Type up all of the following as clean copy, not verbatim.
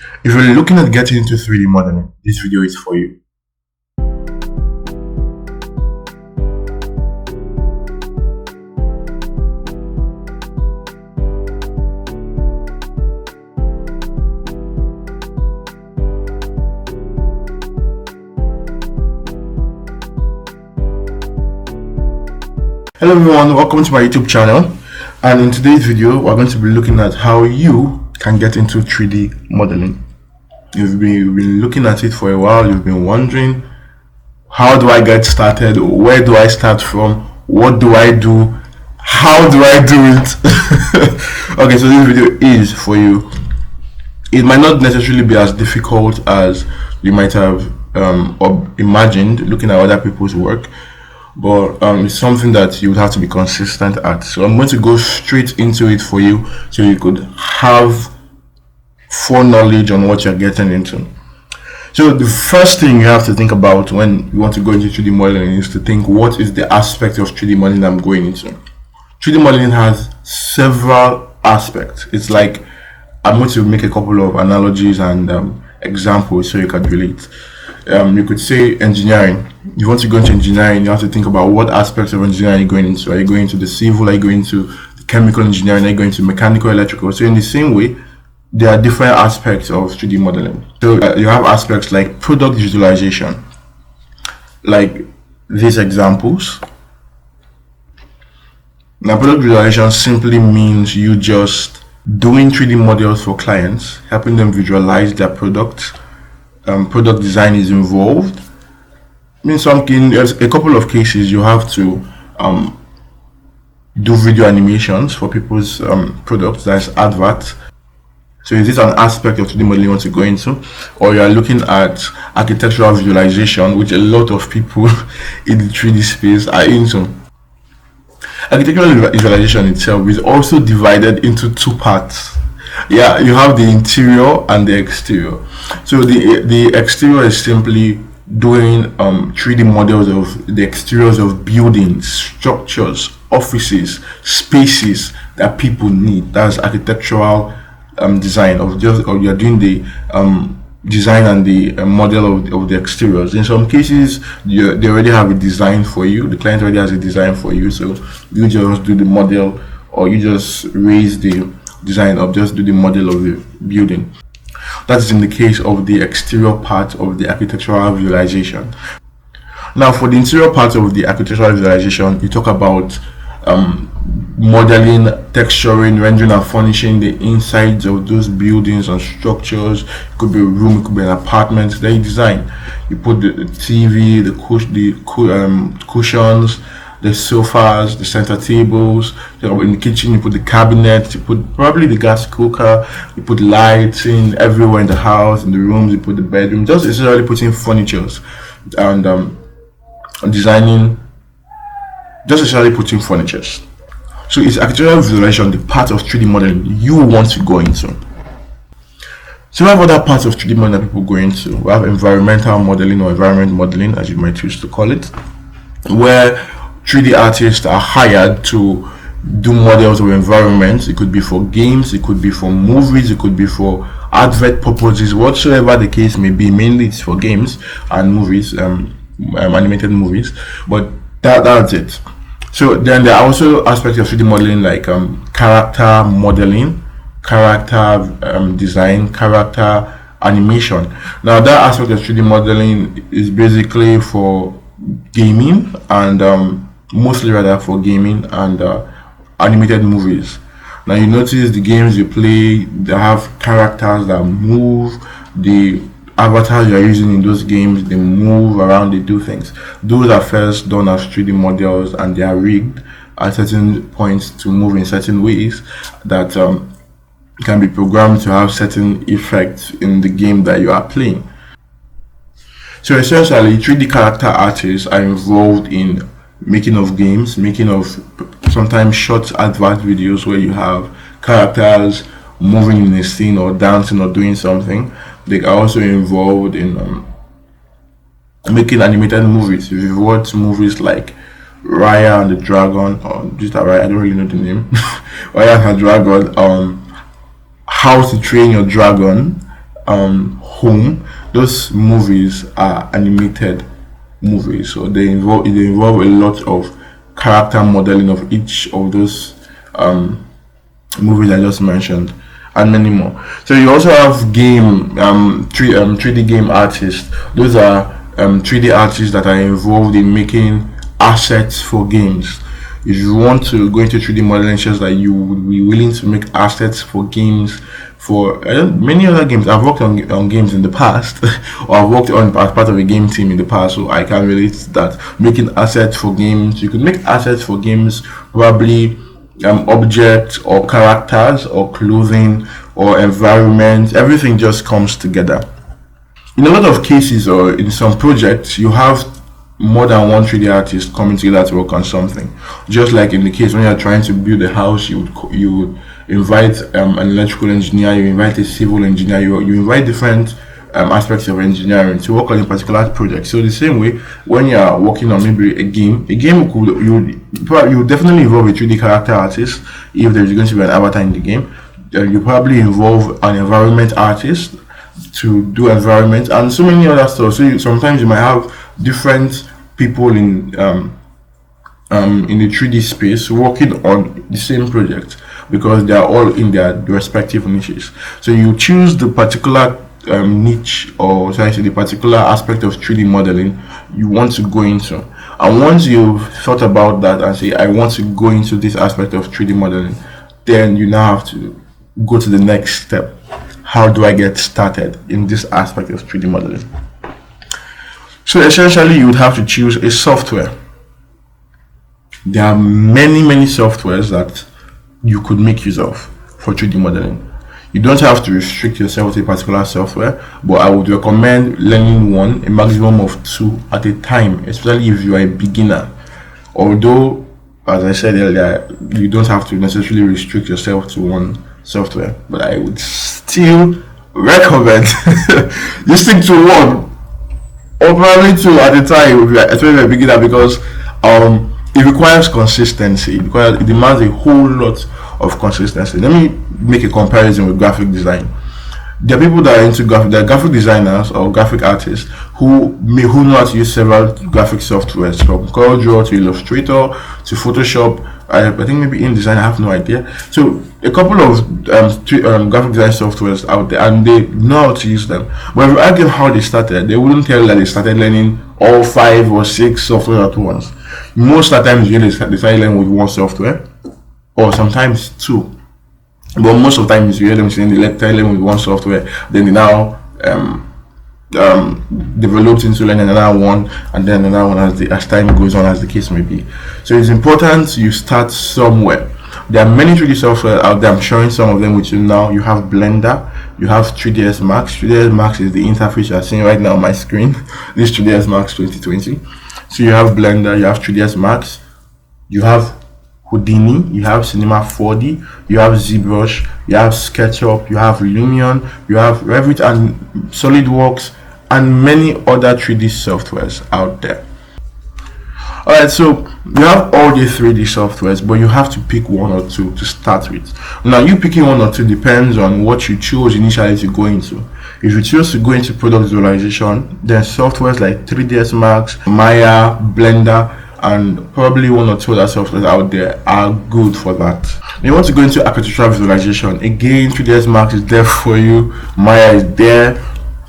If you're looking at getting into 3D modeling, this video is for you. Hello everyone, welcome to my YouTube channel, and in today's video we're going to be looking at how you can get into 3D modeling. You've been looking at it for a while. You've been wondering, how do I get started? Where do I start from? What do I do? How do I do it? Okay, so this video is for you. It might not necessarily be as difficult as you might have imagined looking at other people's work, but it's something that you would have to be consistent at. So I'm going to go straight into it for you so you could have foreknowledge on what you're getting into. So the first thing you have to think about when you want to go into 3D modeling is to think, what is the aspect of 3D modeling I'm going into? 3D modeling has several aspects. It's like, I'm going to make a couple of analogies and examples so you can relate. You could say engineering. You want to go into engineering, you have to think about what aspects of engineering are you going into. Are you going into the civil? Are you going into the chemical engineering? Are you going to mechanical, electrical? So in the same way, there are different aspects of 3D modeling. So you have aspects like product visualization, like these examples. Now, product visualization simply means you just doing 3D models for clients, helping them visualize their products. Product design is involved. In a couple of cases, you have to do video animations for people's products, that's adverts. So is this an aspect of 3D modeling you want to go into? Or you are looking at architectural visualization, which a lot of people in the 3D space are into. Architectural visualization itself is also divided into two parts. Yeah, you have the interior and the exterior. So the exterior is simply doing 3D models of the exteriors of buildings, structures, offices, spaces that people need. That's architectural design or you're doing the design and the model of the exteriors. In some cases, they already have a design for you. The client already has a design for you, so you just do the model, or you just raise the design up, just do the model of the building. That is in the case of the exterior part of the architectural visualization. Now, for the interior part of the architectural visualization, you talk about modeling, texturing, rendering and furnishing the insides of those buildings and structures. It could be a room, it could be an apartment. Then you design. You put the TV, the cushions, the sofas, the center tables. In the kitchen, you put the cabinets, you put probably the gas cooker, you put lighting everywhere in the house, in the rooms, you put the bedroom. Just essentially putting furnitures and designing. Just essentially putting furnitures. So it's architectural visualization, the part of 3D modeling you want to go into. So we have other parts of 3D modeling that people go into. We have environmental modeling, or environment modeling, as you might choose to call it, where 3D artists are hired to do models of environments. It could be for games, it could be for movies, it could be for advert purposes, whatsoever the case may be. Mainly it's for games and movies, animated movies, but that's it. So then there are also aspects of 3D modeling like character modeling, character design, character animation. Now that aspect of 3D modeling is basically for gaming and mostly rather for gaming and animated movies. Now you notice the games you play, they have characters that move. The avatars you're using in those games, they move around, they do things. Those are first done as 3D models, and they are rigged at certain points to move in certain ways that can be programmed to have certain effects in the game that you are playing. So essentially, 3D character artists are involved in making of games, making of sometimes short advert videos where you have characters moving in a scene or dancing or doing something. They are also involved in making animated movies. If you've watched movies like Raya and the Dragon, or just Raya, I don't really know the name. Raya and the Dragon, How to Train Your Dragon, home, those movies are animated movies, so they involve a lot of character modeling of each of those movies I just mentioned, and many more. So you also have game 3D game artists. Those are 3D artists that are involved in making assets for games. If you want to go into 3D modeling, shows that you would be willing to make assets for games, for many other games. I've worked on games in the past, or I've worked on as part of a game team in the past, so I can relate to that. Making assets for games, you could make assets for games, probably objects or characters or clothing or environment. Everything just comes together. In a lot of cases, or in some projects, you have more than one 3D artist coming together to work on something. Just like in the case when you're trying to build a house, you would invite an electrical engineer, you invite a civil engineer, you invite different aspects of engineering to work on a particular project. So the same way, when you are working on maybe a game you definitely involve a 3D character artist if there's going to be an avatar in the game. You probably involve an environment artist to do environment and so many other stuff. So sometimes you might have different people in the 3D space working on the same project because they are all in their respective niches. So you choose the particular niche, or should I say the particular aspect of 3D modeling you want to go into. And once you've thought about that and say, I want to go into this aspect of 3D modeling, then you now have to go to the next step. How do I get started in this aspect of 3D modeling? So essentially, you would have to choose a software. There are many softwares that you could make use of for 3D modeling. You don't have to restrict yourself to a particular software, but I would recommend learning one, a maximum of 2 at a time, especially if you are a beginner. Although, as I said earlier, you don't have to necessarily restrict yourself to one software, but I would still recommend you stick to one or probably 2 at a time, especially if you're a beginner, because it requires consistency. It demands a whole lot of consistency. Let me make a comparison with graphic design. There are people that are into there are graphic designers or graphic artists who know how to use several graphic softwares, from CorelDRAW to Illustrator to Photoshop. I think maybe InDesign, I have no idea. So a couple of graphic design softwares out there, and they know how to use them. But if you ask them how they started, they wouldn't tell you that they started learning all 5 or 6 software at once. Most of the times, they start learning with one software, or sometimes 2. But most of the time, you hear them saying they start learning with one software, then they now developed into learning another one, and then another one as time goes on, as the case may be. So it's important you start somewhere. There are many 3D software out there. I'm showing some of them with you now. You have Blender, you have 3ds Max. 3ds Max is the interface you're seeing right now on my screen. This 3ds Max 2020. So you have Blender, you have 3ds Max, you have Houdini, you have Cinema 4D, you have ZBrush, you have SketchUp, you have Lumion, you have Revit and SolidWorks, and many other 3D softwares out there. Alright, so you have all the 3D softwares, but you have to pick 1 or 2 to start with. Now, you picking 1 or 2 depends on what you chose initially to go into. If you choose to go into product visualization, then softwares like 3ds Max, Maya, Blender, and probably 1 or 2 other softwares out there are good for that. When you want to go into architectural visualization, again, 3ds Max is there for you, Maya is there,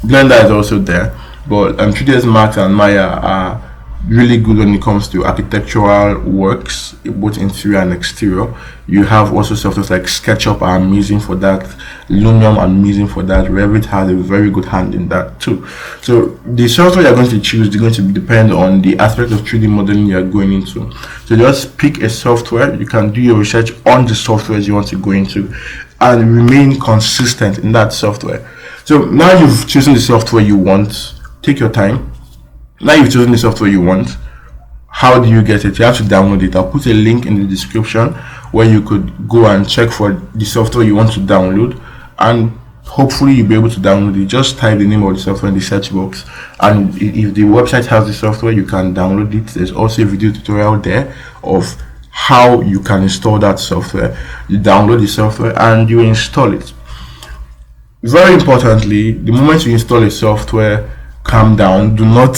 Blender is also there, but 3ds Max and Maya are really good when it comes to architectural works, both interior and exterior. You have also softwares like SketchUp are amazing for that, Lumion are amazing for that, Revit has a very good hand in that too. So the software you're going to choose is going to depend on the aspect of 3D modeling you're going into. So just pick a software. You can do your research on the softwares you want to go into and remain consistent in that software. So now you've chosen the software you want, take your time. Now you've chosen the software you want. How do you get it? You have to download it. I'll put a link in the description where you could go and check for the software you want to download, and hopefully you'll be able to download it. Just type the name of the software in the search box, and if the website has the software, you can download it. There's also a video tutorial there of how you can install that software. You download the software and you install it. Very importantly, the moment you install a software, calm down. Do not,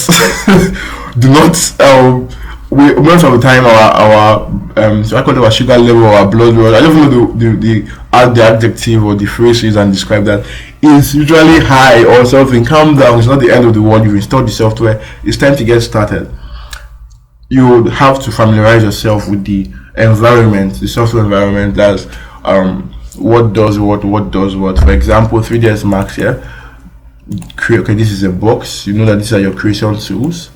do not. Most of the time, so I call it our sugar level, our blood level. I don't know the adjective or the phrases and describe that. Is usually high or something. Calm down. It's not the end of the world. You've installed the software. It's time to get started. You have to familiarize yourself with the environment, the software environment. That's what does what does what. For example, 3ds Max here. Okay, this is a box. You know that these are your creation tools.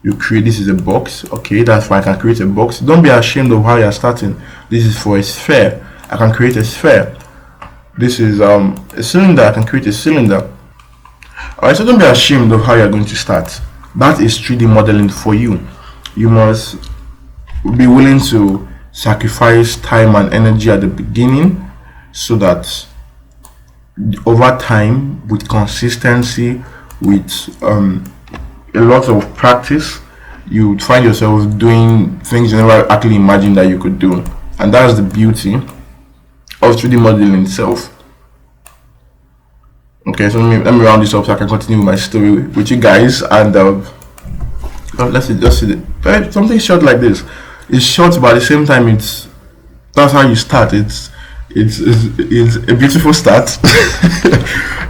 You create, this is a box. Okay, that's why I can create a box. Don't be ashamed of how you're starting. This is for a sphere. I can create a sphere. This is a cylinder. I can create a cylinder. Alright, so don't be ashamed of how you're going to start. That is 3D modeling for you. You must be willing to sacrifice time and energy at the beginning, so that over time, with consistency, with a lot of practice, you would find yourself doing things you never actually imagined that you could do. And that's the beauty of 3D modeling itself. Okay, so let me round this up so I can continue with my story with you guys. And let's see something short like this. It's short, but at the same time, that's how you start. It's a beautiful start.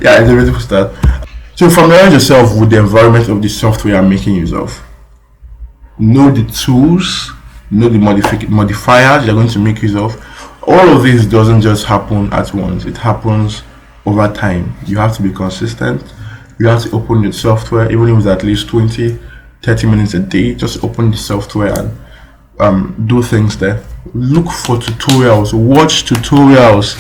Yeah, it's a beautiful start. So familiarize yourself with the environment of the software you're making use of. Know the tools, know the modifiers you're going to make use of. All of this doesn't just happen at once. It happens over time. You have to be consistent. You have to open the software, even if it's at least 20-30 minutes a day. Just open the software and do things there. Look for tutorials. Watch tutorials.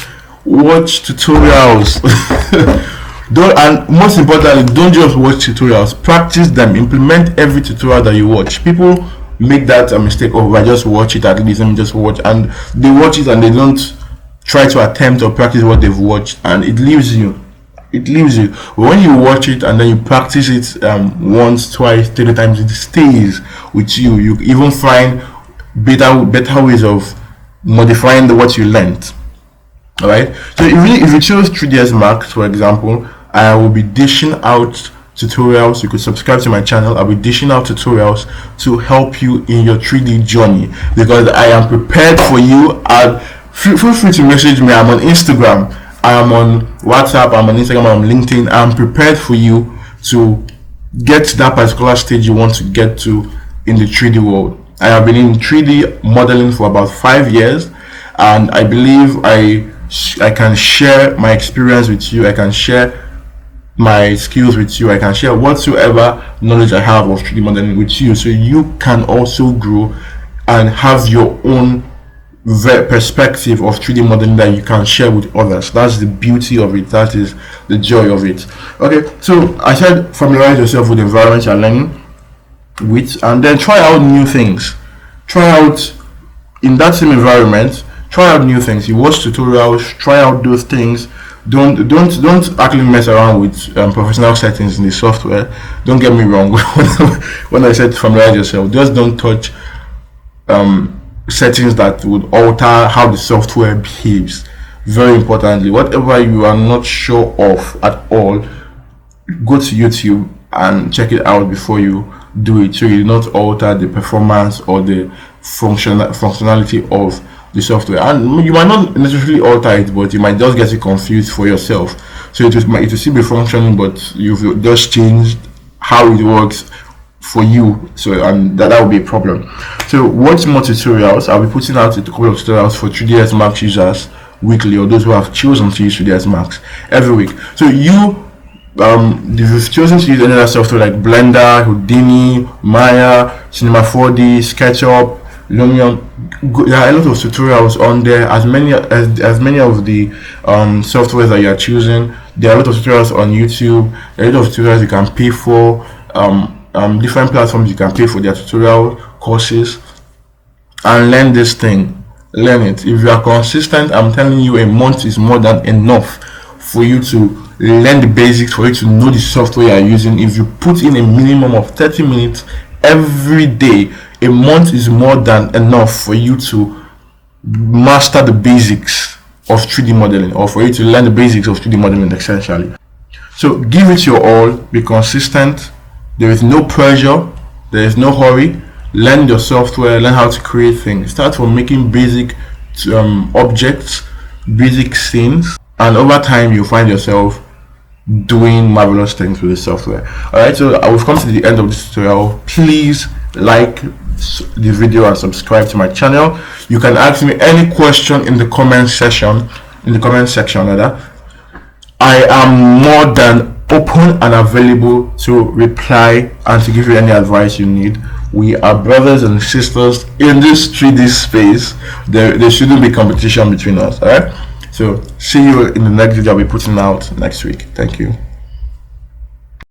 And most importantly, don't just watch tutorials. Practice them. Implement every tutorial that you watch. People make that a mistake of, I just watch it, at least let me just watch, and they watch it and they don't try to attempt or practice what they've watched, and it leaves you. But when you watch it and then you practice it once, twice, 30 times, it stays with you. You even find better ways of modifying what you learned. Alright, so if you choose 3ds Max, for example, I will be dishing out tutorials. You could subscribe to my channel. I'll be dishing out tutorials to help you in your 3D journey, because I am prepared for you. And feel free to message me. I'm on Instagram, I'm on WhatsApp, I'm on Instagram, I'm on LinkedIn. I'm prepared for you to get to that particular stage you want to get to in the 3D world. I have been in 3D modeling for about 5 years, and I believe I can share my experience with you. I can share my skills with you. I can share whatsoever knowledge I have of 3D modeling with you, so you can also grow and have your own perspective of 3D modeling that you can share with others. That's the beauty of it. That is the joy of it. Okay, so I said familiarize yourself with the environment you're learning with, and then try out new things. Try out in that same environment. Try out new things. You watch tutorials. Try out those things. Don't actually mess around with professional settings in the software. Don't get me wrong. When I said familiarize yourself, just don't touch settings that would alter how the software behaves. Very importantly, whatever you are not sure of at all, go to YouTube and check it out before you do it, so you do not alter the performance or the functionality of the software. And you might not necessarily alter it, but you might just get it confused for yourself. So it will still be functioning, but you've just changed how it works for you. So that will be a problem. So watch more tutorials. I'll be putting out a couple of tutorials for 3ds Max users weekly, or those who have chosen to use 3ds Max every week. So if you've chosen to use any other software like Blender, Houdini, Maya, Cinema 4D, SketchUp, Lumion, there are a lot of tutorials on there. As many of the softwares that you are choosing, there are a lot of tutorials on YouTube. There are a lot of tutorials you can pay for. Different platforms you can pay for their tutorial courses, and learn this thing. Learn it. If you are consistent, I'm telling you, a month is more than enough for you to learn the basics, for you to know the software you are using. If you put in a minimum of 30 minutes every day, a month is more than enough for you to master the basics. of 3D modeling, or for you to learn the basics of 3D modeling essentially. So give it your all, be consistent, there is no pressure, there is no hurry. Learn your software, learn how to create things. Start from making basic objects, basic scenes, and over time you'll find yourself doing marvelous things with the software. Alright, so I will come to the end of this tutorial. Please like the video and subscribe to my channel. You can ask me any question in the comment section rather. I am more than open and available to reply and to give you any advice you need. We are brothers and sisters in this 3D space. There shouldn't be competition between us. Alright, so see you in the next video I'll be putting out next week. Thank you.